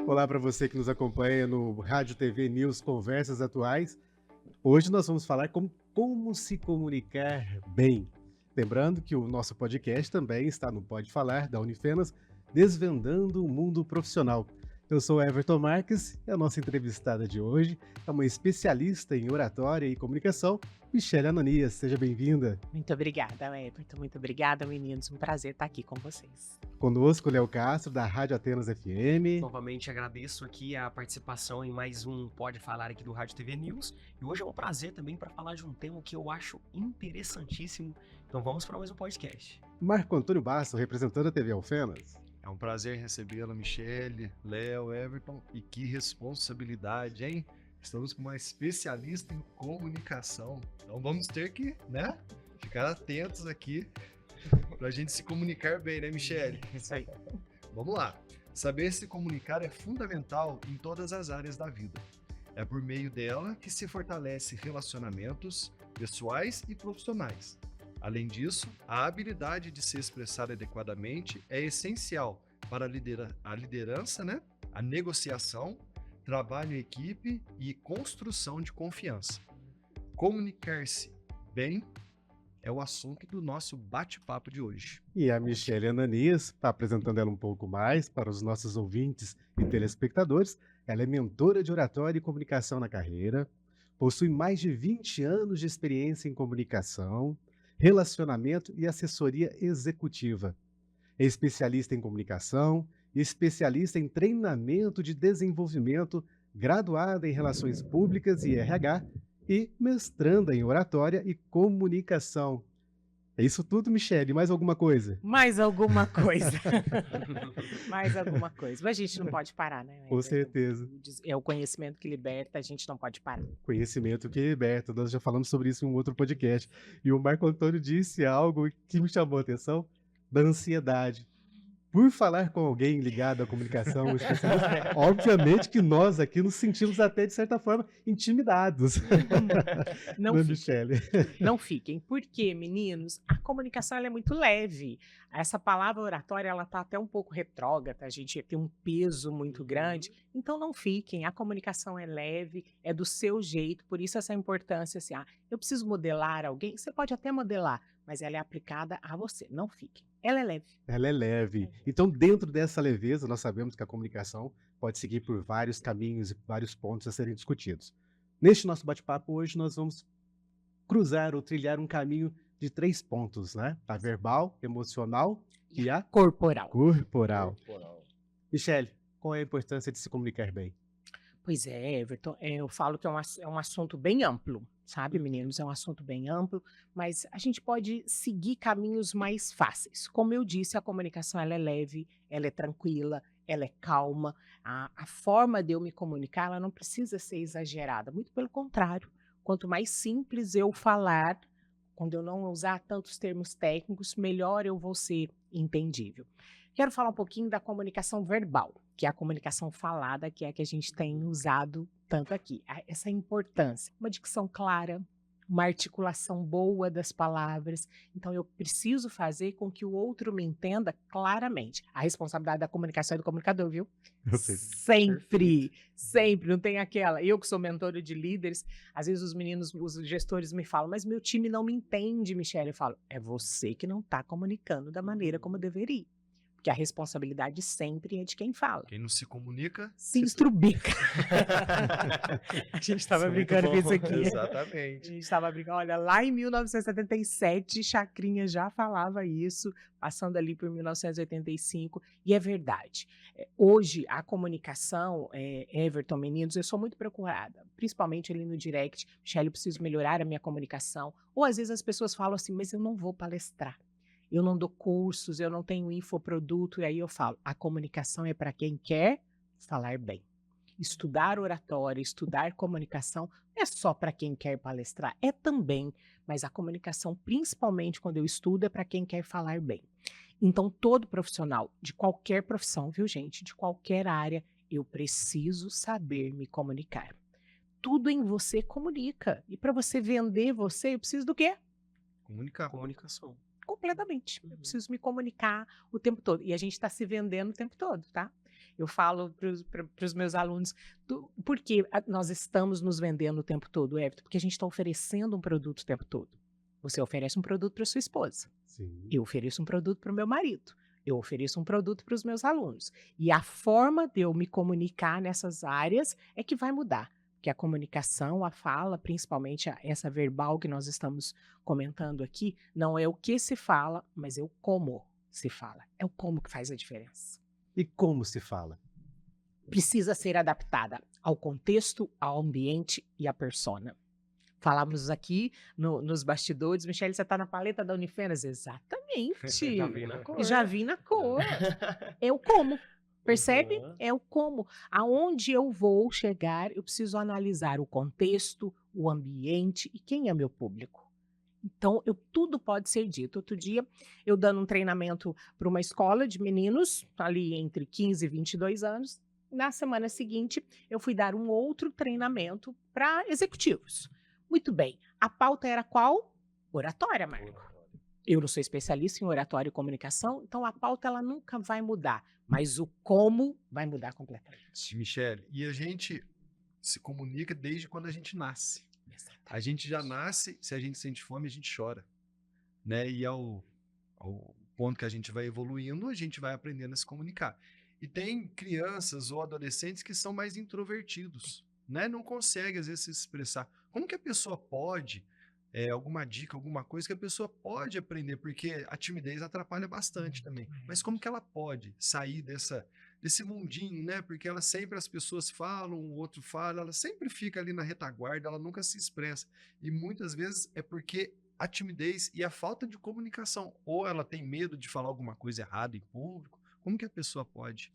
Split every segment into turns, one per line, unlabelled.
Olá para você que nos acompanha no Rádio TV News Conversas Atuais. Hoje nós vamos falar como se comunicar bem. Lembrando que o nosso podcast também está no Pode Falar da Unifenas, Desvendando o Mundo Profissional. Eu sou Everton Marques e a nossa entrevistada de hoje é uma especialista em oratória e comunicação, Michele Ananias. Seja bem-vinda.
Muito obrigada, Everton. Muito obrigada, meninos. Um prazer estar aqui com vocês.
Conosco, Léo Castro, da Rádio Atenas FM.
Novamente agradeço aqui a participação em mais um Pode Falar aqui do Rádio TV News. E hoje é um prazer também para falar de um tema que eu acho interessantíssimo. Então vamos para mais um podcast.
Marco Antônio Basso, representando a TV Alfenas.
É um prazer recebê-la, Michele, Léo, Everton. E que responsabilidade, hein? Estamos com uma especialista em comunicação. Então vamos ter que, ficar atentos aqui pra gente se comunicar bem, né, Michele?
Isso aí.
Vamos lá. Saber se comunicar é fundamental em todas as áreas da vida. É por meio dela que se fortalece relacionamentos pessoais e profissionais. Além disso, a habilidade de se expressar adequadamente é essencial para a liderança, a negociação, trabalho em equipe e construção de confiança. Comunicar-se bem é o assunto do nosso bate-papo de hoje.
E a Michele Ananias, apresentando ela um pouco mais para os nossos ouvintes e telespectadores, ela é mentora de oratória e comunicação na carreira, possui mais de 20 anos de experiência em comunicação, relacionamento e assessoria executiva. É especialista em comunicação, especialista em treinamento de desenvolvimento, graduada em Relações Públicas e RH e mestranda em oratória e comunicação. É isso tudo, Michele? Mais alguma coisa?
Mais alguma coisa. Mais alguma coisa. Mas a gente não pode parar, né?
Com certeza.
É o conhecimento que liberta, a gente não pode parar.
Conhecimento que liberta. Nós já falamos sobre isso em um outro podcast. E o Marco Antônio disse algo que me chamou a atenção, da ansiedade. Por falar com alguém ligado à comunicação, obviamente que nós aqui nos sentimos até, de certa forma, intimidados.
Não fiquem. Por quê, meninos? A comunicação ela é muito leve. Essa palavra oratória ela está até um pouco retrógrada, a gente tem um peso muito grande. Então não fiquem. A comunicação é leve, é do seu jeito. Por isso essa importância, assim, eu preciso modelar alguém. Você pode até modelar, mas ela é aplicada a você. Não fiquem. Ela é leve.
Ela é leve. Então, dentro dessa leveza, nós sabemos que a comunicação pode seguir por vários caminhos e vários pontos a serem discutidos. Neste nosso bate-papo hoje, nós vamos cruzar ou trilhar um caminho de 3 pontos, né? A verbal, emocional e a
corporal.
Michele, qual é a importância de se comunicar bem?
Pois é, Everton, eu falo que é um assunto bem amplo, sabe, meninos? É um assunto bem amplo, mas a gente pode seguir caminhos mais fáceis. Como eu disse, a comunicação ela é leve, ela é tranquila, ela é calma. A forma de eu me comunicar, ela não precisa ser exagerada, muito pelo contrário. Quanto mais simples eu falar, quando eu não usar tantos termos técnicos, melhor eu vou ser entendível. Quero falar um pouquinho da comunicação verbal, que é a comunicação falada, que é a que a gente tem usado tanto aqui. Essa importância, uma dicção clara, uma articulação boa das palavras. Então, eu preciso fazer com que o outro me entenda claramente. A responsabilidade da comunicação é do comunicador, viu? Sempre, sempre. Não tem aquela. Eu que sou mentora de líderes, às vezes os meninos, os gestores me falam, mas meu time não me entende, Michele. Eu falo, é você que não está comunicando da maneira como deveria. Porque a responsabilidade sempre é de quem fala.
Quem não se comunica...
se estrubica. A gente estava brincando com isso aqui.
Exatamente.
A gente estava brincando. Olha, lá em 1977, Chacrinha já falava isso, passando ali por 1985, e é verdade. Hoje, a comunicação, Everton, meninos, eu sou muito procurada, principalmente ali no direct. Michele, eu preciso melhorar a minha comunicação. Ou às vezes as pessoas falam assim, mas eu não vou palestrar. Eu não dou cursos, eu não tenho infoproduto, e aí eu falo, a comunicação é para quem quer falar bem. Estudar oratória, estudar comunicação, não é só para quem quer palestrar, é também, mas a comunicação, principalmente quando eu estudo, é para quem quer falar bem. Então, todo profissional, de qualquer profissão, viu, gente, de qualquer área, eu preciso saber me comunicar. Tudo em você comunica. E para você vender você, eu preciso do quê?
Comunicar.
Comunicação.
completamente. Eu preciso me comunicar o tempo todo. E a gente está se vendendo o tempo todo, tá? Eu falo para os meus alunos, por que nós estamos nos vendendo o tempo todo, Everton? Porque a gente está oferecendo um produto o tempo todo. Você oferece um produto para sua esposa.
Sim.
Eu ofereço um produto para o meu marido. Eu ofereço um produto para os meus alunos. E a forma de eu me comunicar nessas áreas é que vai mudar. Porque a comunicação, a fala, principalmente essa verbal que nós estamos comentando aqui, não é o que se fala, mas é o como se fala. É o como que faz a diferença.
E como se fala?
Precisa ser adaptada ao contexto, ao ambiente e à persona. Falávamos aqui nos bastidores, Michele, você está na paleta da Unifenas? Exatamente.
Já vi na cor.
Já vi na cor. É o como. Percebe?
Uhum.
É o como. Aonde eu vou chegar, eu preciso analisar o contexto, o ambiente e quem é meu público. Então, tudo pode ser dito. Outro dia, eu dando um treinamento para uma escola de meninos, ali entre 15 e 22 anos. Na semana seguinte, eu fui dar um outro treinamento para executivos. Muito bem. A pauta era qual? Oratória, Marco. Eu não sou especialista em oratória e comunicação, então a pauta ela nunca vai mudar, mas o como vai mudar completamente.
Michele, e a gente se comunica desde quando a gente nasce. A gente já nasce, se a gente sente fome, a gente chora, né? E ao ponto que a gente vai evoluindo, a gente vai aprendendo a se comunicar. E tem crianças ou adolescentes que são mais introvertidos, né? Não conseguem, às vezes, se expressar. Como que a pessoa pode, alguma dica, alguma coisa que a pessoa pode aprender? Porque a timidez atrapalha bastante também. Mas como que ela pode sair desse mundinho, né? Porque ela sempre, as pessoas falam, o outro fala, ela sempre fica ali na retaguarda, ela nunca se expressa. E muitas vezes é porque a timidez e a falta de comunicação. Ou ela tem medo de falar alguma coisa errada em público. Como que a pessoa pode?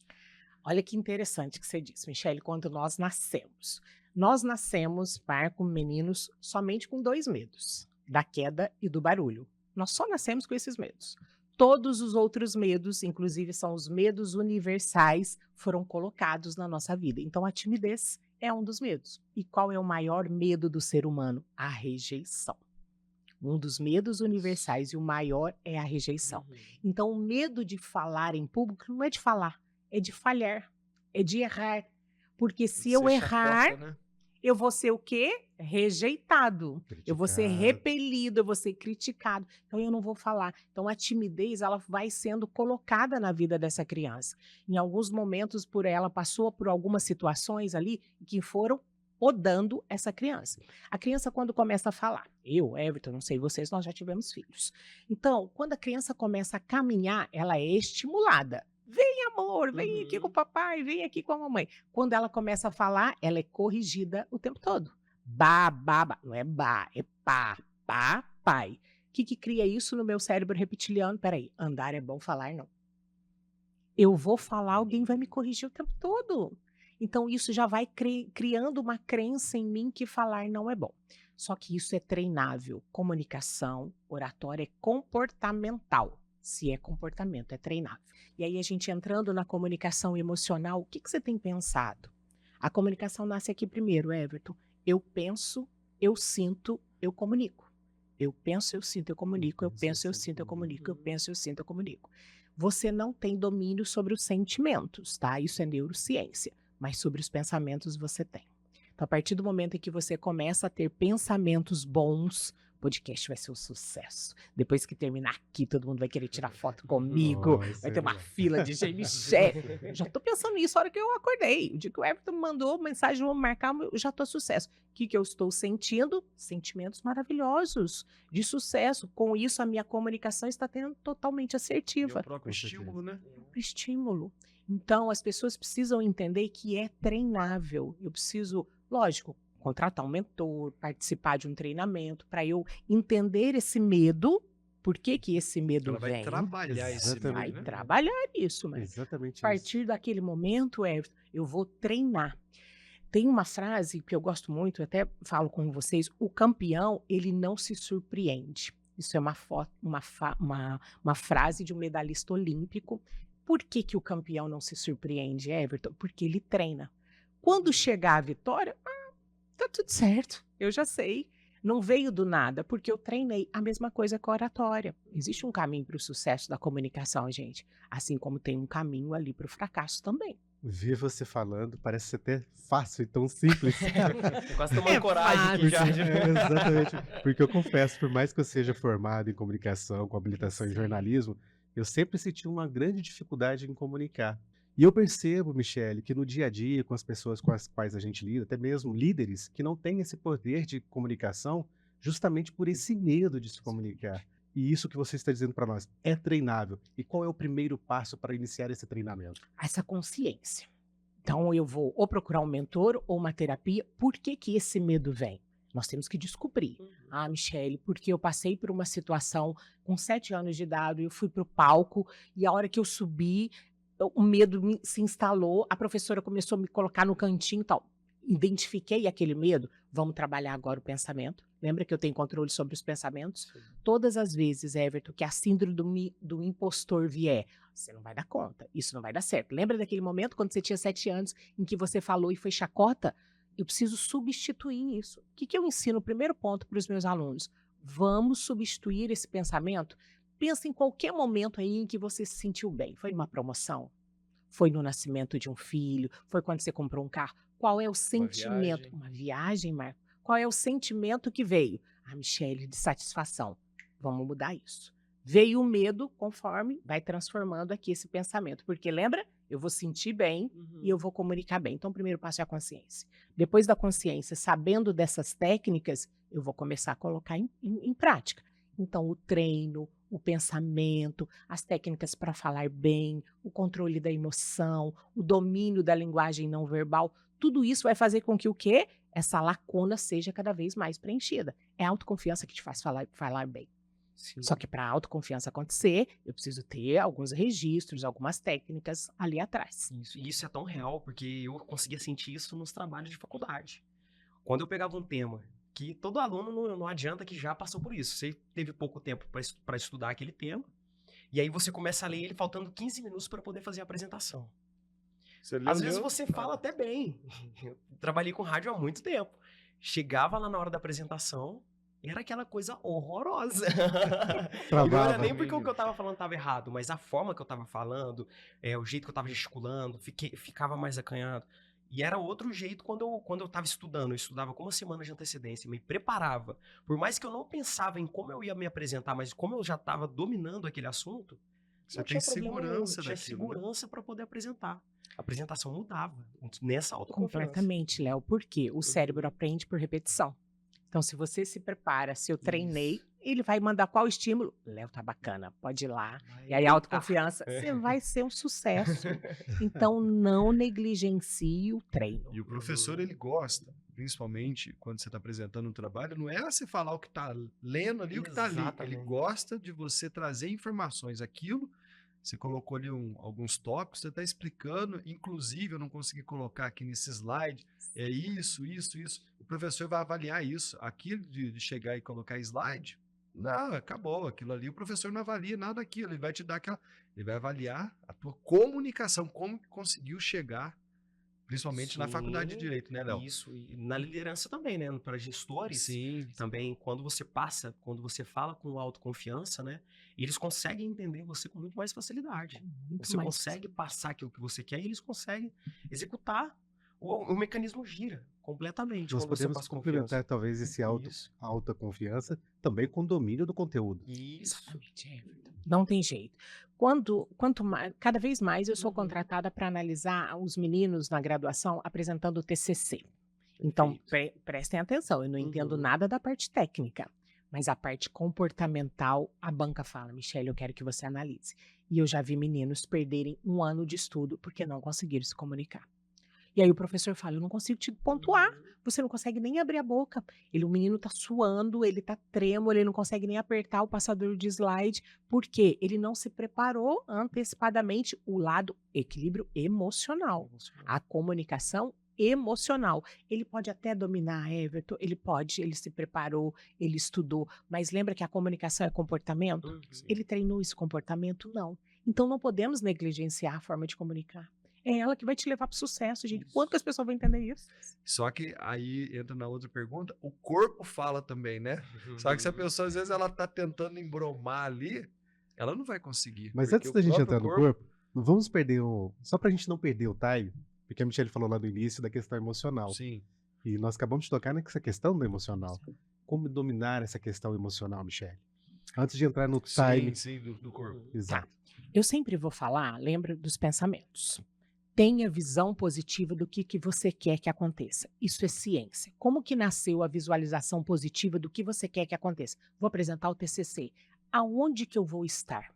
Olha que interessante que você disse, Michele, quando nós nascemos. Nós nascemos, Marco, meninos, somente com 2 medos, da queda e do barulho. Nós só nascemos com esses medos. Todos os outros medos, inclusive são os medos universais, foram colocados na nossa vida. Então a timidez é um dos medos. E qual é o maior medo do ser humano? A rejeição. Um dos medos universais e o maior é a rejeição. Então o medo de falar em público não é de falar, é de falhar, é de errar. Porque se eu errar,
chacota, né?
eu vou ser o quê? Rejeitado. Eu vou ser
Criticado.
repelido, eu vou ser criticado. Então eu não vou falar. Então a timidez, ela vai sendo colocada na vida dessa criança. Em alguns momentos ela passou por algumas situações ali que foram podando essa criança. A criança quando começa a falar, eu, Everton, não sei vocês, nós já tivemos filhos. Então, quando a criança começa a caminhar, ela é estimulada. Vem, amor, vem aqui com o papai, vem aqui com a mamãe. Quando ela começa a falar, ela é corrigida o tempo todo. Ba, ba, ba. Não é ba, é pá, pá, pai. O que cria isso no meu cérebro reptiliano? Peraí, andar é bom, falar não. Eu vou falar, alguém vai me corrigir o tempo todo. Então, isso já vai criando uma crença em mim que falar não é bom. Só que isso é treinável. Comunicação, oratória é comportamental. Se é comportamento, é treinável. E aí, a gente entrando na comunicação emocional, o que você tem pensado? A comunicação nasce aqui primeiro, Everton. Eu penso, eu sinto, eu comunico. Eu penso, eu sinto, eu comunico. Eu penso, eu sinto, eu comunico. Eu penso, eu sinto, eu comunico. Você não tem domínio sobre os sentimentos, tá? Isso é neurociência. Mas sobre os pensamentos você tem. Então, a partir do momento em que você começa a ter pensamentos bons, o podcast vai ser um sucesso. Depois que terminar aqui, todo mundo vai querer tirar foto comigo, vai ter uma fila de gente. Michele, já tô pensando nisso a hora que eu acordei. O dia que o Everton me mandou mensagem, vamos marcar, eu já tô sucesso. O que eu estou sentindo? Sentimentos maravilhosos, de sucesso. Com isso, a minha comunicação está tendo totalmente
E
assertiva.
o próprio estímulo, né?
Estímulo. Então, as pessoas precisam entender que é treinável. Eu preciso, lógico, contratar um mentor, participar de um treinamento, para eu entender esse medo. Por que esse medo
Ela vai
vem?
trabalhar esse
Exatamente.
Vai
medo, né?
trabalhar isso, mas
Exatamente
a partir daquele momento, Everton, eu vou treinar. Tem uma frase que eu gosto muito, eu até falo com vocês, o campeão, ele não se surpreende. Isso é uma frase de um medalhista olímpico. Por que o campeão não se surpreende, Everton? Porque ele treina. Quando chegar a vitória, tá tudo certo, eu já sei. Não veio do nada, porque eu treinei. A mesma coisa com a oratória. Existe um caminho para o sucesso da comunicação, gente. Assim como tem um caminho ali para o fracasso também.
Ver você falando parece ser até fácil e tão simples.
Quase tomando coragem aqui já.
Exatamente. Porque eu confesso, por mais que eu seja formado em comunicação, com habilitação em
Sim.
jornalismo, eu sempre senti uma grande dificuldade em comunicar. E eu percebo, Michele, que no dia a dia, com as pessoas com as quais a gente lida, até mesmo líderes que não têm esse poder de comunicação, justamente por esse medo de se comunicar. E isso que você está dizendo para nós é treinável. E qual é o primeiro passo para iniciar esse treinamento?
Essa consciência. Então, eu vou ou procurar um mentor ou uma terapia. Por que que esse medo vem? Nós temos que descobrir. Ah, Michele, porque eu passei por uma situação com 7 anos de idade, eu fui para o palco e a hora que eu subi, o medo se instalou, a professora começou a me colocar no cantinho e tal. Identifiquei aquele medo, vamos trabalhar agora o pensamento. Lembra que eu tenho controle sobre os pensamentos? Todas as vezes, Everton, que a síndrome do impostor vier, você não vai dar conta, isso não vai dar certo. Lembra daquele momento quando você tinha 7 anos em que você falou e foi chacota? Eu preciso substituir isso. O que eu ensino? O primeiro ponto para os meus alunos. Vamos substituir esse pensamento. Pensa em qualquer momento aí em que você se sentiu bem. Foi numa promoção? Foi no nascimento de um filho? Foi quando você comprou um carro? Qual é o sentimento? Uma viagem, Marco? Qual é o sentimento que veio? Ah, Michele, de satisfação. Vamos mudar isso. Veio o medo, conforme vai transformando aqui esse pensamento. Porque lembra? Eu vou sentir bem e eu vou comunicar bem. Então, o primeiro passo é a consciência. Depois da consciência, sabendo dessas técnicas, eu vou começar a colocar em prática. Então, o treino, o pensamento, as técnicas para falar bem, o controle da emoção, o domínio da linguagem não verbal, tudo isso vai fazer com que o quê? Essa lacuna seja cada vez mais preenchida. É a autoconfiança que te faz falar bem.
Sim.
Só que para a autoconfiança acontecer, eu preciso ter alguns registros, algumas técnicas ali atrás.
Isso. E isso é tão real, porque eu conseguia sentir isso nos trabalhos de faculdade. Quando eu pegava um tema, que todo aluno não adianta que já passou por isso. Você teve pouco tempo para estudar aquele tema, e aí você começa a ler ele faltando 15 minutos para poder fazer a apresentação. Às vezes você fala até bem. Eu trabalhei com rádio há muito tempo. Chegava lá na hora da apresentação, era aquela coisa horrorosa. E não era nem porque o que eu tava falando tava errado, mas a forma que eu tava falando, o jeito que eu tava gesticulando, ficava mais acanhado. E era outro jeito quando eu tava estudando. Eu estudava com uma semana de antecedência, me preparava. Por mais que eu não pensava em como eu ia me apresentar, mas como eu já tava dominando aquele assunto,
Você
não
tem
tinha problema nenhum,
segurança
tinha
daquilo, né?
segurança para poder apresentar. A apresentação mudava nessa autoconfiança.
Completamente, Léo. Por quê? O cérebro aprende por repetição. Então, se você se prepara, se eu treinei, ele vai mandar qual estímulo? Léo, tá bacana, pode ir lá. E aí, a autoconfiança, você vai ser um sucesso. Então, não negligencie o treino.
E o professor, ele gosta, principalmente quando você está apresentando um trabalho, não é você falar o que está lendo ali, o que está ali. Ele
Exatamente.
gosta de você trazer informações. Aquilo, você colocou ali alguns tópicos, você está explicando, inclusive eu não consegui colocar aqui nesse slide, é isso, isso, isso. O professor vai avaliar isso. Aquilo de chegar e colocar slide, não, acabou. Aquilo ali, o professor não avalia nada daquilo. Ele vai te dar aquela... Ele vai avaliar a tua comunicação, como que conseguiu chegar, principalmente na faculdade de
Sim,
Direito, né, Léo?
Isso, e na liderança também, né? Para gestores,
Sim.
também, quando você fala com autoconfiança, né? Eles conseguem entender você com muito mais facilidade.
Muito
Você
mais.
consegue passar aquilo que você quer e eles conseguem executar. O mecanismo gira completamente
Nós
quando você
podemos
passa confiança.
complementar talvez esse
Isso.
autoconfiança também com o domínio do conteúdo.
Isso.
Exatamente, Everton. Não tem jeito. Quanto mais, cada vez mais eu sou contratada para analisar os meninos na graduação apresentando o TCC. Então, prestem atenção, eu não entendo nada da parte técnica, mas a parte comportamental, a banca fala, Michele, eu quero que você analise. E eu já vi meninos perderem 1 ano de estudo porque não conseguiram se comunicar. E aí o professor fala, eu não consigo te pontuar, você não consegue nem abrir a boca. O menino tá suando, ele tá trêmulo, ele não consegue nem apertar o passador de slide, porque ele não se preparou antecipadamente o lado equilíbrio emocional, a comunicação emocional. Ele pode até dominar, Everton, ele se preparou, ele estudou, mas lembra que a comunicação é comportamento? Ele treinou esse comportamento? Não. Então não podemos negligenciar a forma de comunicar. É ela que vai te levar para o sucesso, gente. Quanto que as pessoas vão entender isso?
Só que aí entra na outra pergunta, o corpo fala também, né? Só que se a pessoa, às vezes, ela tá tentando embromar ali, ela não vai conseguir.
Mas
porque
antes
o
da gente
próprio
entrar no corpo, não vamos perder o. Só pra gente não perder o time, porque a Michelle falou lá no início da questão emocional.
Sim.
E nós acabamos de tocar nessa questão do emocional. Como dominar essa questão emocional, Michelle? Antes de entrar no time.
Sim, do corpo.
Exato.
Eu sempre vou falar, lembra dos pensamentos. Tenha visão positiva do que você quer que aconteça. Isso é ciência. Como que nasceu a visualização positiva do que você quer que aconteça? Vou apresentar o TCC. Aonde que eu vou estar?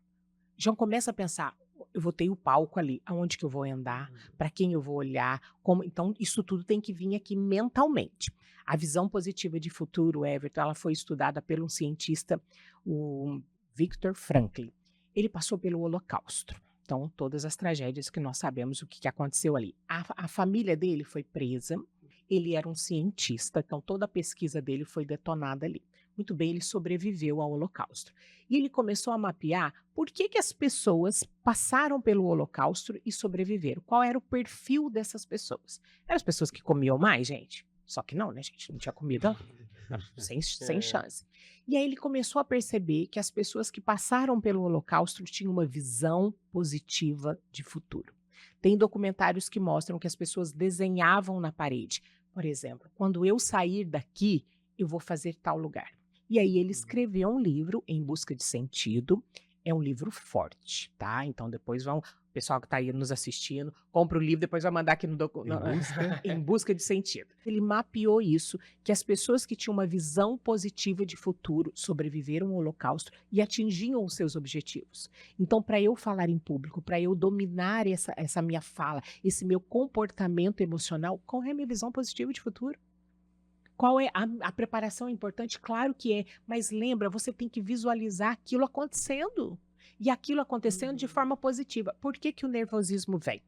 Já começa a pensar, eu vou ter o palco ali, aonde que eu vou andar, para quem eu vou olhar, como. Então, isso tudo tem que vir aqui mentalmente. A visão positiva de futuro, Everton, ela foi estudada por um cientista, o Viktor Frankl. Ele passou pelo Holocausto. Então, todas as tragédias que nós sabemos o que aconteceu ali. A família dele foi presa, ele era um cientista, então toda a pesquisa dele foi detonada ali. Muito bem, ele sobreviveu ao Holocausto. E ele começou a mapear por que as pessoas passaram pelo Holocausto e sobreviveram. Qual era o perfil dessas pessoas? Eram as pessoas que comiam mais, gente? Só que não, né, gente? Não tinha comida, sem chance. E aí ele começou a perceber que as pessoas que passaram pelo Holocausto tinham uma visão positiva de futuro. Tem documentários que mostram que as pessoas desenhavam na parede. Por exemplo, quando eu sair daqui, eu vou fazer tal lugar. E aí ele escreveu um livro, Em Busca de Sentido. É um livro forte, tá? Então depois o pessoal que está aí nos assistindo, compra o livro, depois vai mandar aqui Em Busca de Sentido. Ele mapeou isso, que as pessoas que tinham uma visão positiva de futuro sobreviveram ao Holocausto e atingiam os seus objetivos. Então, para eu falar em público, para eu dominar essa minha fala, esse meu comportamento emocional, qual é a minha visão positiva de futuro? Qual é a preparação é importante? Claro que é, mas lembra, você tem que visualizar aquilo acontecendo. E aquilo acontecendo de forma positiva. Por que que o nervosismo vem?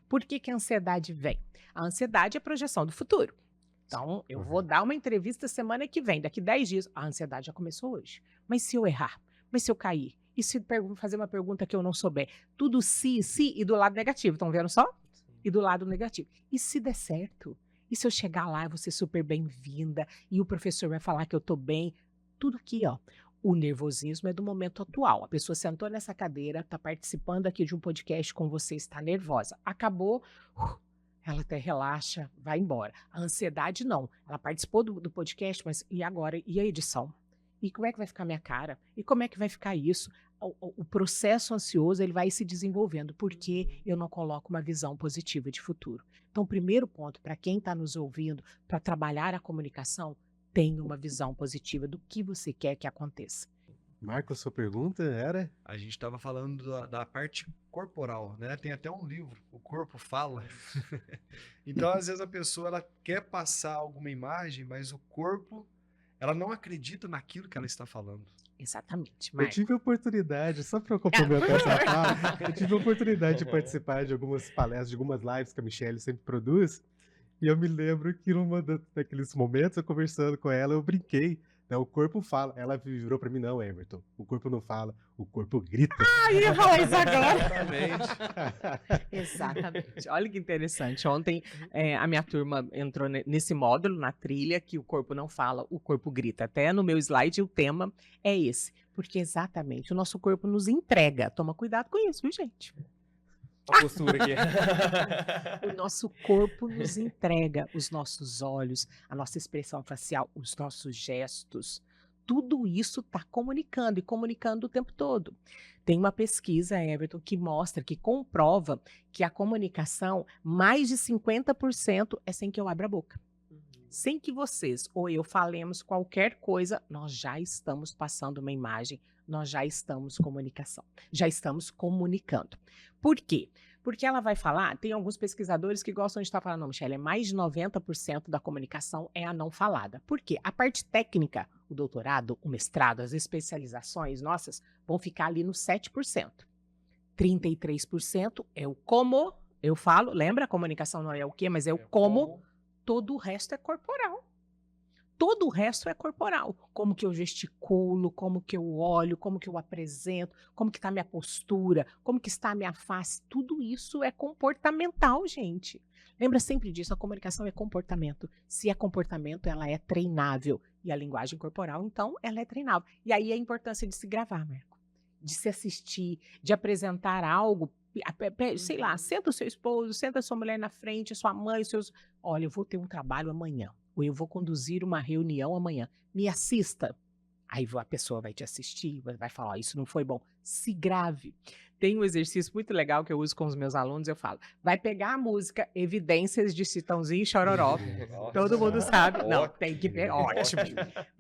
Por que que a ansiedade vem? A ansiedade é a projeção do futuro. Então, eu vou dar uma entrevista semana que vem, daqui 10 dias. A ansiedade já começou hoje. Mas se eu errar? Mas se eu cair? E se fazer uma pergunta que eu não souber? Tudo se, e do lado negativo. Estão vendo só? E do lado negativo. E se der certo? E se eu chegar lá, eu vou ser super bem-vinda, e o professor vai falar que eu estou bem? Tudo aqui, ó. O nervosismo é do momento atual. A pessoa sentou nessa cadeira, está participando aqui de um podcast com você, está nervosa. Acabou, ela até relaxa, vai embora. A ansiedade não. Ela participou do podcast, mas e agora? E a edição? E como é que vai ficar minha cara? E como é que vai ficar isso? O processo ansioso ele vai se desenvolvendo porque eu não coloco uma visão positiva de futuro. Então, o primeiro ponto para quem está nos ouvindo, para trabalhar a comunicação, tenha uma visão positiva do que você quer que aconteça.
Marcos, sua pergunta era?
A gente estava falando da parte corporal, né? Tem até um livro, O Corpo Fala. Então, às vezes a pessoa ela quer passar alguma imagem, mas o corpo, ela não acredita naquilo que ela está falando.
Exatamente,
Eu
Marco.
tive a oportunidade, só para eu complementar essa fala, eu tive a oportunidade de participar de algumas palestras, de algumas lives que a Michelle sempre produz, e eu me lembro que numa daqueles momentos, eu conversando com ela, eu brinquei, né, o corpo fala. Ela virou para mim, não, Everton, o corpo não fala, o corpo grita.
Ai, eu falei isso agora.
Exatamente.
Exatamente. Olha que interessante. Ontem a minha turma entrou nesse módulo, na trilha, que o corpo não fala, o corpo grita. Até no meu slide o tema é esse. Porque exatamente, o nosso corpo nos entrega. Toma cuidado com isso, viu, gente?
A postura aqui.
O nosso corpo nos entrega os nossos olhos, a nossa expressão facial, os nossos gestos. Tudo isso está comunicando e comunicando o tempo todo. Tem uma pesquisa, Everton, que mostra, que comprova que a comunicação, mais de 50% é sem que eu abra a boca. Sem que vocês ou eu falemos qualquer coisa, nós já estamos passando uma imagem, nós já estamos já estamos comunicando. Por quê? Porque ela vai falar, tem alguns pesquisadores que gostam de estar falando, não, Michelle, mais de 90% da comunicação é a não falada. Por quê? A parte técnica, o doutorado, o mestrado, as especializações nossas, vão ficar ali nos 7%. 33% é o como, eu falo, lembra? A comunicação não é o quê, mas é o como. Todo o resto é corporal. Todo o resto é corporal. Como que eu gesticulo, como que eu olho, como que eu apresento, como que está a minha postura, como que está a minha face. Tudo isso é comportamental, gente. Lembra sempre disso, a comunicação é comportamento. Se é comportamento, ela é treinável. E a linguagem corporal, então, ela é treinável. E aí a importância de se gravar, Marco. De se assistir, de apresentar algo. Sei lá, senta o seu esposo, senta a sua mulher na frente, a sua mãe, os seus... Olha, eu vou ter um trabalho amanhã. Ou eu vou conduzir uma reunião amanhã. Me assista. Aí a pessoa vai te assistir, vai falar, ó, isso não foi bom. Se grave. Tem um exercício muito legal que eu uso com os meus alunos, eu falo, vai pegar a música Evidências de Chitãozinho e Chororó. Todo mundo sabe. Não, tem que pegar. Ótimo.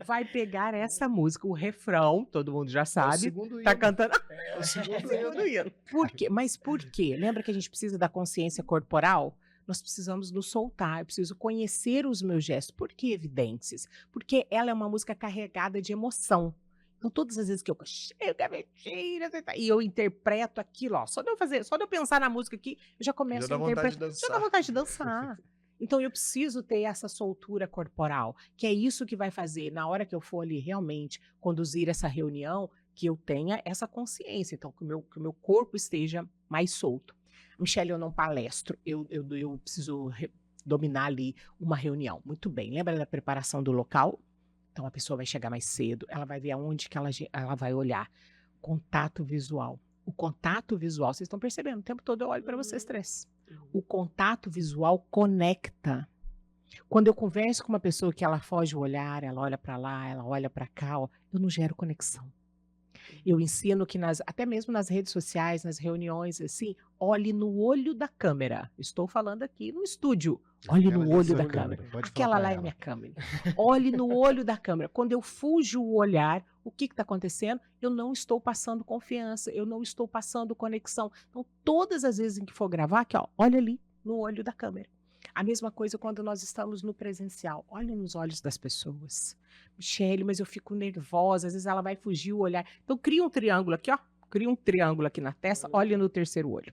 Vai pegar essa música, o refrão, todo mundo já
É o
sabe.
segundo
Tá
hino.
cantando.
É o segundo
Segundo
hino.
hino. Por quê? Mas por quê? Lembra que a gente precisa da consciência corporal? Nós precisamos nos soltar, eu preciso conhecer os meus gestos. Por que evidências? Porque ela é uma música carregada de emoção. Então, todas as vezes que eu chego, mentira, e eu interpreto aquilo, ó, só de eu pensar na música aqui, eu já começo
Já dá
a
vontade de
interpretar. Já dá
dançar.
vontade de dançar. Então, eu preciso ter essa soltura corporal, que é isso que vai fazer, na hora que eu for ali realmente conduzir essa reunião, que eu tenha essa consciência, então, que o meu corpo esteja mais solto. Michele, eu não palestro, eu preciso dominar ali uma reunião. Muito bem, lembra da preparação do local? Então, a pessoa vai chegar mais cedo, ela vai ver aonde que ela vai olhar. Contato visual. O contato visual, vocês estão percebendo, o tempo todo eu olho para vocês três. O contato visual conecta. Quando eu converso com uma pessoa que ela foge o olhar, ela olha para lá, ela olha para cá, ó, eu não gero conexão. Eu ensino que até mesmo nas redes sociais, nas reuniões, assim, olhe no olho da câmera. Estou falando aqui no estúdio. Olhe
Ela
no
já
olho da
sabe,
câmera.
pode falar
Aquela
pra
lá é
ela.
minha câmera. Olhe no olho da câmera. Quando eu fujo o olhar, o que está acontecendo? Eu não estou passando confiança, eu não estou passando conexão. Então, todas as vezes em que for gravar, aqui, ó, olha ali no olho da câmera. A mesma coisa quando nós estamos no presencial. Olha nos olhos das pessoas. Michele, mas eu fico nervosa, às vezes ela vai fugir o olhar. Então, cria um triângulo aqui, ó. Cria um triângulo aqui na testa, olhe no terceiro olho.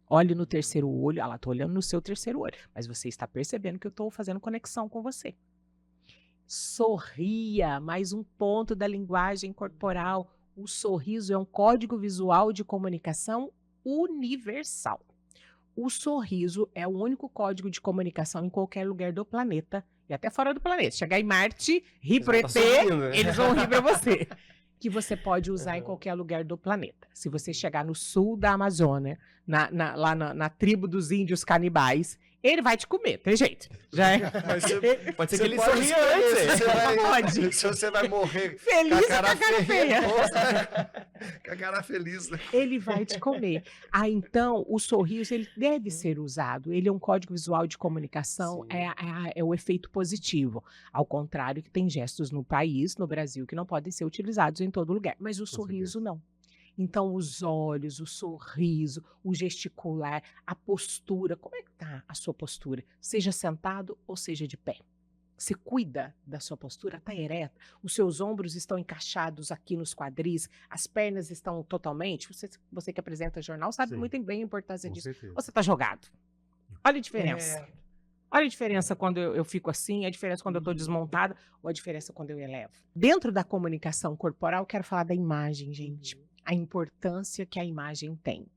Olhe no terceiro olho. Ah lá, tô olhando no seu terceiro olho. Mas você está percebendo que eu estou fazendo conexão com você. Sorria, mais um ponto da linguagem corporal. O sorriso é um código visual de comunicação universal. O sorriso é o único código de comunicação em qualquer lugar do planeta e até fora do planeta. Chegar em Marte, rir pro ET, eles vão rir para você. Que você pode usar em qualquer lugar do planeta. Se você chegar no sul da Amazônia, lá na tribo dos índios canibais, ele vai te comer, tem jeito. Já é.
Mas você,
Pode ser
você
que ele
pode
sorria
escolher
antes.
se você vai,
Pode.
se você vai morrer
Feliz
com a
ou
cara
com a cara feia.
Com a cara feliz, né?
Ele vai te comer. Ah, então, o sorriso ele deve ser usado. Ele é um código visual de comunicação, é o efeito positivo. Ao contrário que tem gestos no país, no Brasil, que não podem ser utilizados em todo lugar. Mas o sorriso não. Então, os olhos, o sorriso, o gesticular, a postura. Como é que está a sua postura? Seja sentado ou seja de pé. Você cuida da sua postura, está ereta, os seus ombros estão encaixados aqui nos quadris, as pernas estão totalmente. Você que apresenta jornal sabe
Sim.
muito bem a importância
Com
disso.
certeza.
Ou você está jogado? Olha a diferença. Olha a diferença quando eu fico assim, a diferença quando eu estou desmontada, ou a diferença quando eu elevo. Dentro da comunicação corporal, eu quero falar da imagem, gente. A importância que a imagem tem.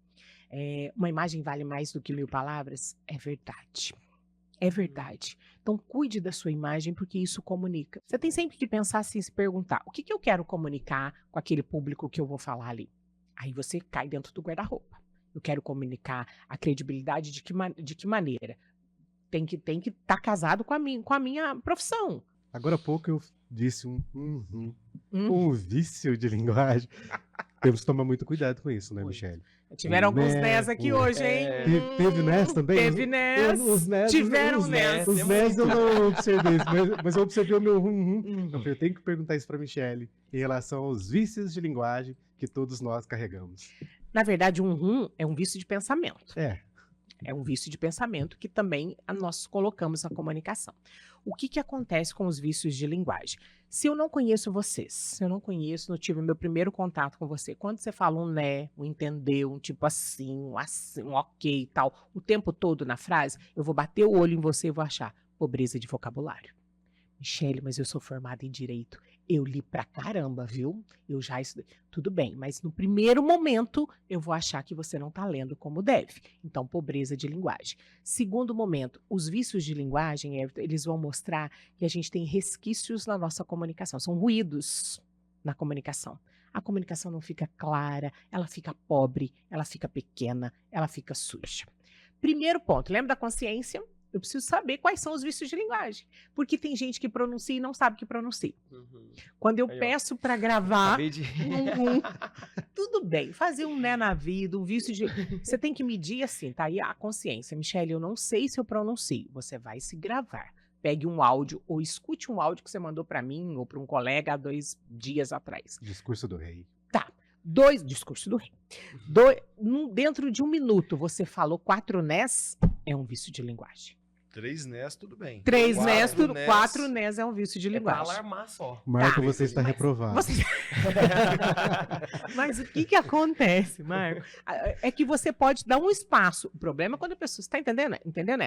Uma imagem vale mais do que 1000 palavras? É verdade. É verdade. Então, cuide da sua imagem, porque isso comunica. Você tem sempre que pensar assim, se perguntar, o que eu quero comunicar com aquele público que eu vou falar ali? Aí você cai dentro do guarda-roupa. Eu quero comunicar a credibilidade de que maneira? Tem que estar casado com a minha profissão.
Agora há pouco eu disse um vício de linguagem. Temos que tomar muito cuidado com isso, né,
Oi.
Michele?
Tiveram alguns
Né,
NES aqui hoje, hein?
Teve NES também?
Teve NES.
Os NES,
Tiveram
os
NES.
Os NES eu não observei isso, mas eu observei o meu Eu falei, eu tenho que perguntar isso para Michele em relação aos vícios de linguagem que todos nós carregamos.
Na verdade, é um vício de pensamento.
É,
um vício de pensamento que também nós colocamos na comunicação. O que acontece com os vícios de linguagem? Se eu não conheço vocês, se eu não conheço, não tive meu primeiro contato com você, quando você fala um né, um entendeu, um tipo assim, um ok e tal, o tempo todo na frase, eu vou bater o olho em você e vou achar pobreza de vocabulário. Michele, mas eu sou formada em direito. Eu li pra caramba, viu? Eu já estudei. Tudo bem, mas no primeiro momento eu vou achar que você não está lendo como deve. Então, pobreza de linguagem. Segundo momento, os vícios de linguagem, Everton, eles vão mostrar que a gente tem resquícios na nossa comunicação. São ruídos na comunicação. A comunicação não fica clara, ela fica pobre, ela fica pequena, ela fica suja. Primeiro ponto, lembra da consciência? Eu preciso saber quais são os vícios de linguagem. Porque tem gente que pronuncia e não sabe que pronuncia. Quando eu
Aí, ó.
peço para gravar,
Acabei de...
tudo bem, fazer um né na vida, um vício de... Você tem que medir assim, tá aí a consciência. Michele, eu não sei se eu pronuncio. Você vai se gravar. Pegue um áudio ou escute um áudio que você mandou para mim ou para um colega há 2 dias atrás.
Discurso do rei.
Tá. Discurso do rei. Dentro de 1 minuto, você falou 4 nés, é um vício de linguagem.
3 nés, tudo bem.
3
Quatro
nés, tudo,
nés.
4 nés é um vício de
É pra
linguagem.
alarmar só.
Marco,
Tá,
você está
mas
reprovado.
Mas o que acontece, Marco? É que você pode dar um espaço. O problema é quando a pessoa... Você tá entendendo? Entendendo?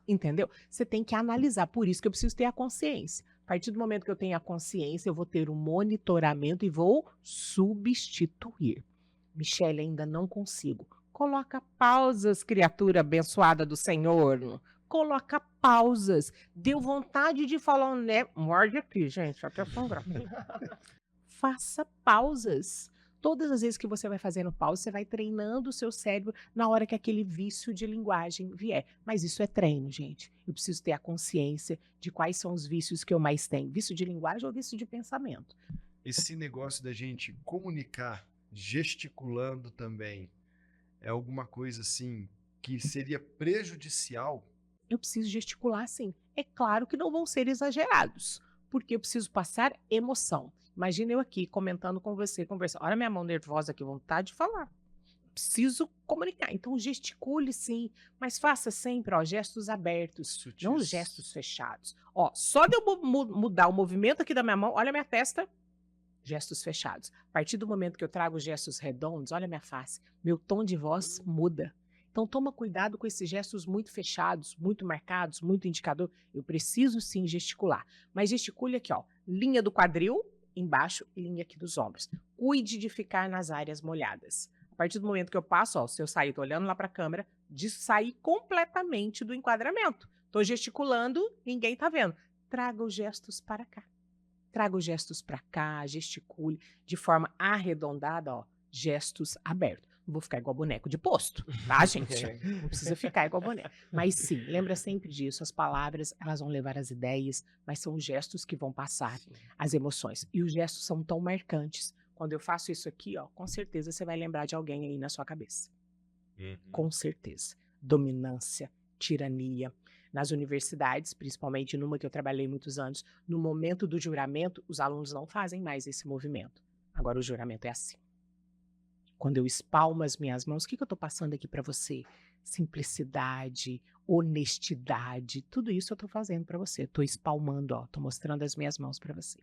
Entendeu? Você tem que analisar. Por isso que eu preciso ter a consciência. A partir do momento que eu tenho a consciência, eu vou ter um monitoramento e vou substituir. Michele, ainda não consigo. Coloca pausas, criatura abençoada do Senhor. Coloca pausas. Deu vontade de falar um né. Morde aqui, gente. Até gratuita. Faça pausas. Todas as vezes que você vai fazendo pausa, você vai treinando o seu cérebro na hora que aquele vício de linguagem vier. Mas isso é treino, gente. Eu preciso ter a consciência de quais são os vícios que eu mais tenho. Vício de linguagem ou vício de pensamento?
Esse negócio da gente comunicar gesticulando também é alguma coisa assim que seria prejudicial?
Eu preciso gesticular, sim. É claro que não vão ser exagerados, porque eu preciso passar emoção. Imagina eu aqui comentando com você, conversando. Olha minha mão nervosa aqui, vontade de falar. Preciso comunicar. Então gesticule sim, mas faça sempre gestos abertos,
Sutis.
não gestos fechados. Ó, só de eu mudar o movimento aqui da minha mão, olha a minha testa, gestos fechados. A partir do momento que eu trago gestos redondos, olha a minha face, meu tom de voz muda. Então toma cuidado com esses gestos muito fechados, muito marcados, muito indicador. Eu preciso sim gesticular, mas gesticule aqui, ó, linha do quadril, embaixo e linha aqui dos ombros. Cuide de ficar nas áreas molhadas. A partir do momento que eu passo, ó, se eu sair, tô olhando lá para a câmera, de sair completamente do enquadramento. Tô gesticulando, ninguém tá vendo. Traga os gestos para cá. Traga os gestos para cá, gesticule de forma arredondada, ó, gestos abertos. Não vou ficar igual boneco de posto, tá, gente? Não precisa ficar igual boneco. Mas sim, lembra sempre disso. As palavras, elas vão levar as ideias, mas são os gestos que vão passar as emoções. E os gestos são tão marcantes. Quando eu faço isso aqui, ó, com certeza você vai lembrar de alguém aí na sua cabeça. Com certeza. Dominância, tirania. Nas universidades, principalmente numa que eu trabalhei muitos anos, no momento do juramento, os alunos não fazem mais esse movimento. Agora o juramento é assim. Quando eu espalmo as minhas mãos, o que eu estou passando aqui para você? Simplicidade, honestidade, tudo isso eu estou fazendo para você. Estou espalmando, ó, estou mostrando as minhas mãos para você.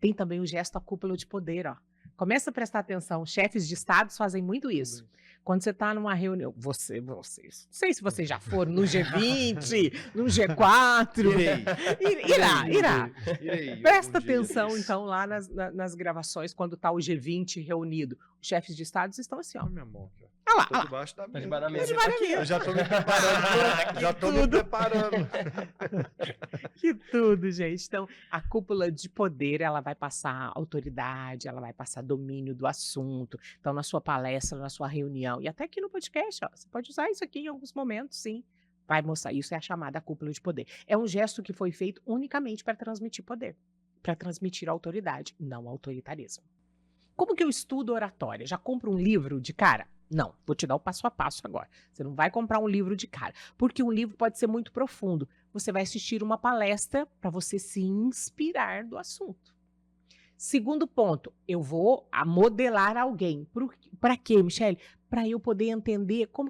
Tem também o gesto a cúpula de poder, ó. Começa a prestar atenção, chefes de estados fazem muito isso. Quando você está numa reunião, vocês, não sei se vocês já foram no G20, no G4. Irá.
Irei,
Presta
algum dia
atenção,
desses.
então, lá nas gravações, quando está o G20 reunido. Os chefes de estados estão assim, ó.
Olha minha mão aqui, ó.
Olha lá,
Tô
olha lá.
debaixo da
Tá
mesa.
debaixo da mesa.
Tá debaixo da
Eu já tô me preparando. Já tô me preparando.
Que tudo, gente. Então, a cúpula de poder, ela vai passar autoridade, ela vai passar domínio do assunto. Então, na sua palestra, na sua reunião, e até aqui no podcast, ó, você pode usar isso aqui em alguns momentos, sim. Vai mostrar. Isso é a chamada cúpula de poder. É um gesto que foi feito unicamente para transmitir poder, para transmitir autoridade, não autoritarismo. Como que eu estudo oratória? Já compro um livro de cara? Não, vou te dar o passo a passo agora. Você não vai comprar um livro de cara, porque um livro pode ser muito profundo. Você vai assistir uma palestra para você se inspirar do assunto. Segundo ponto, eu vou modelar alguém. Para quê, Michele? Para eu poder entender como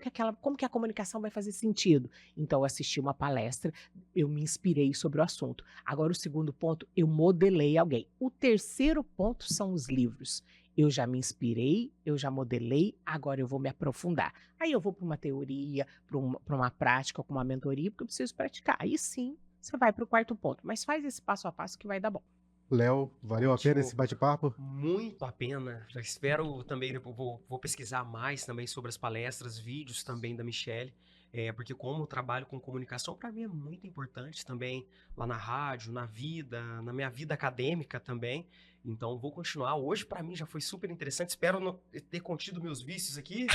que a comunicação vai fazer sentido. Então, eu assisti uma palestra, eu me inspirei sobre o assunto. Agora, o segundo ponto, eu modelei alguém. O terceiro ponto são os livros. Eu já me inspirei, eu já modelei, agora eu vou me aprofundar. Aí eu vou para uma teoria, para uma prática, com uma mentoria, porque eu preciso praticar. Aí sim, você vai para o quarto ponto. Mas faz esse passo a passo que vai dar bom.
Léo, valeu a pena
Ótimo.
esse bate-papo?
Muito a pena. Já espero também, depois vou pesquisar mais também sobre as palestras, vídeos também da Michelle, porque como eu trabalho com comunicação, para mim é muito importante também lá na rádio, na vida, na minha vida acadêmica também. Então vou continuar. Hoje para mim já foi super interessante. Espero ter contido meus vícios aqui,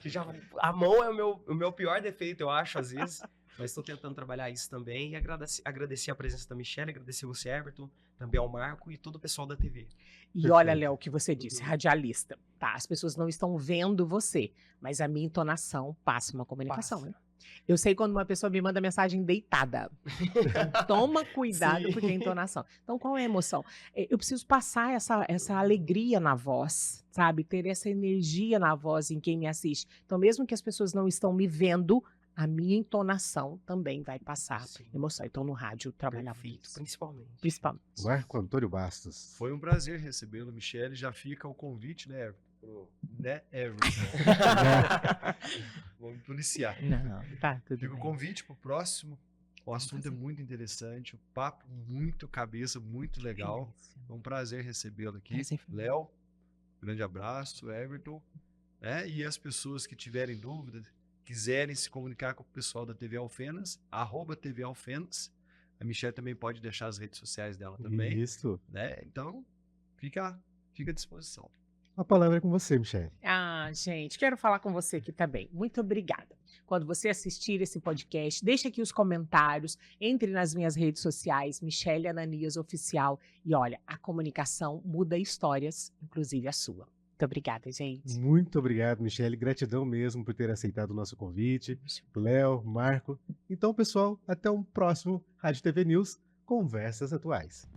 que já a mão é o meu pior defeito, eu acho, às vezes. Mas estou tentando trabalhar isso também e agradecer a presença da Michelle, agradecer você, Everton, também ao Marco e todo o pessoal da TV.
E olha,
Perfeito.
Léo, o que você disse,
Uhum.
radialista, tá? As pessoas não estão vendo você, mas a minha entonação passa uma comunicação,
Passa.
né? Eu sei quando uma pessoa me manda mensagem deitada. Então, toma cuidado,
Sim.
porque é entonação. Então, qual é a emoção? Eu preciso passar essa alegria na voz, sabe? Ter essa energia na voz em quem me assiste. Então, mesmo que as pessoas não estão me vendo, a minha entonação também vai passar
Sim.
emoção. Então, no rádio, eu trabalhava
Perfeito,
isso.
principalmente.
Principalmente.
Marco Antônio Bastos.
Foi um prazer recebê-lo, Michele. Já fica o convite, né, Everton? Né, Everton? Vou me policiar.
Não, tá tudo
Fica o
bem.
convite para o próximo. O assunto é muito interessante, o papo muito cabeça, muito legal.
Isso.
É um prazer recebê-lo aqui.
Prazer foi meu.
Léo, grande abraço, Everton. Né? E as pessoas que tiverem dúvidas, quiserem se comunicar com o pessoal da TV Alfenas, @TV Alfenas. A Michelle também pode deixar as redes sociais dela também.
Isso.
Né? Então, fica à disposição.
A palavra é com você, Michelle.
Ah, gente, quero falar com você aqui também. Muito obrigada. Quando você assistir esse podcast, deixe aqui os comentários, entre nas minhas redes sociais, Michelle Ananias Oficial. E olha, a comunicação muda histórias, inclusive a sua. Muito obrigada, gente.
Muito obrigado, Michelle. Gratidão mesmo por ter aceitado o nosso convite. Léo, Marco. Então, pessoal, até um próximo Rádio TV News Conversas Atuais.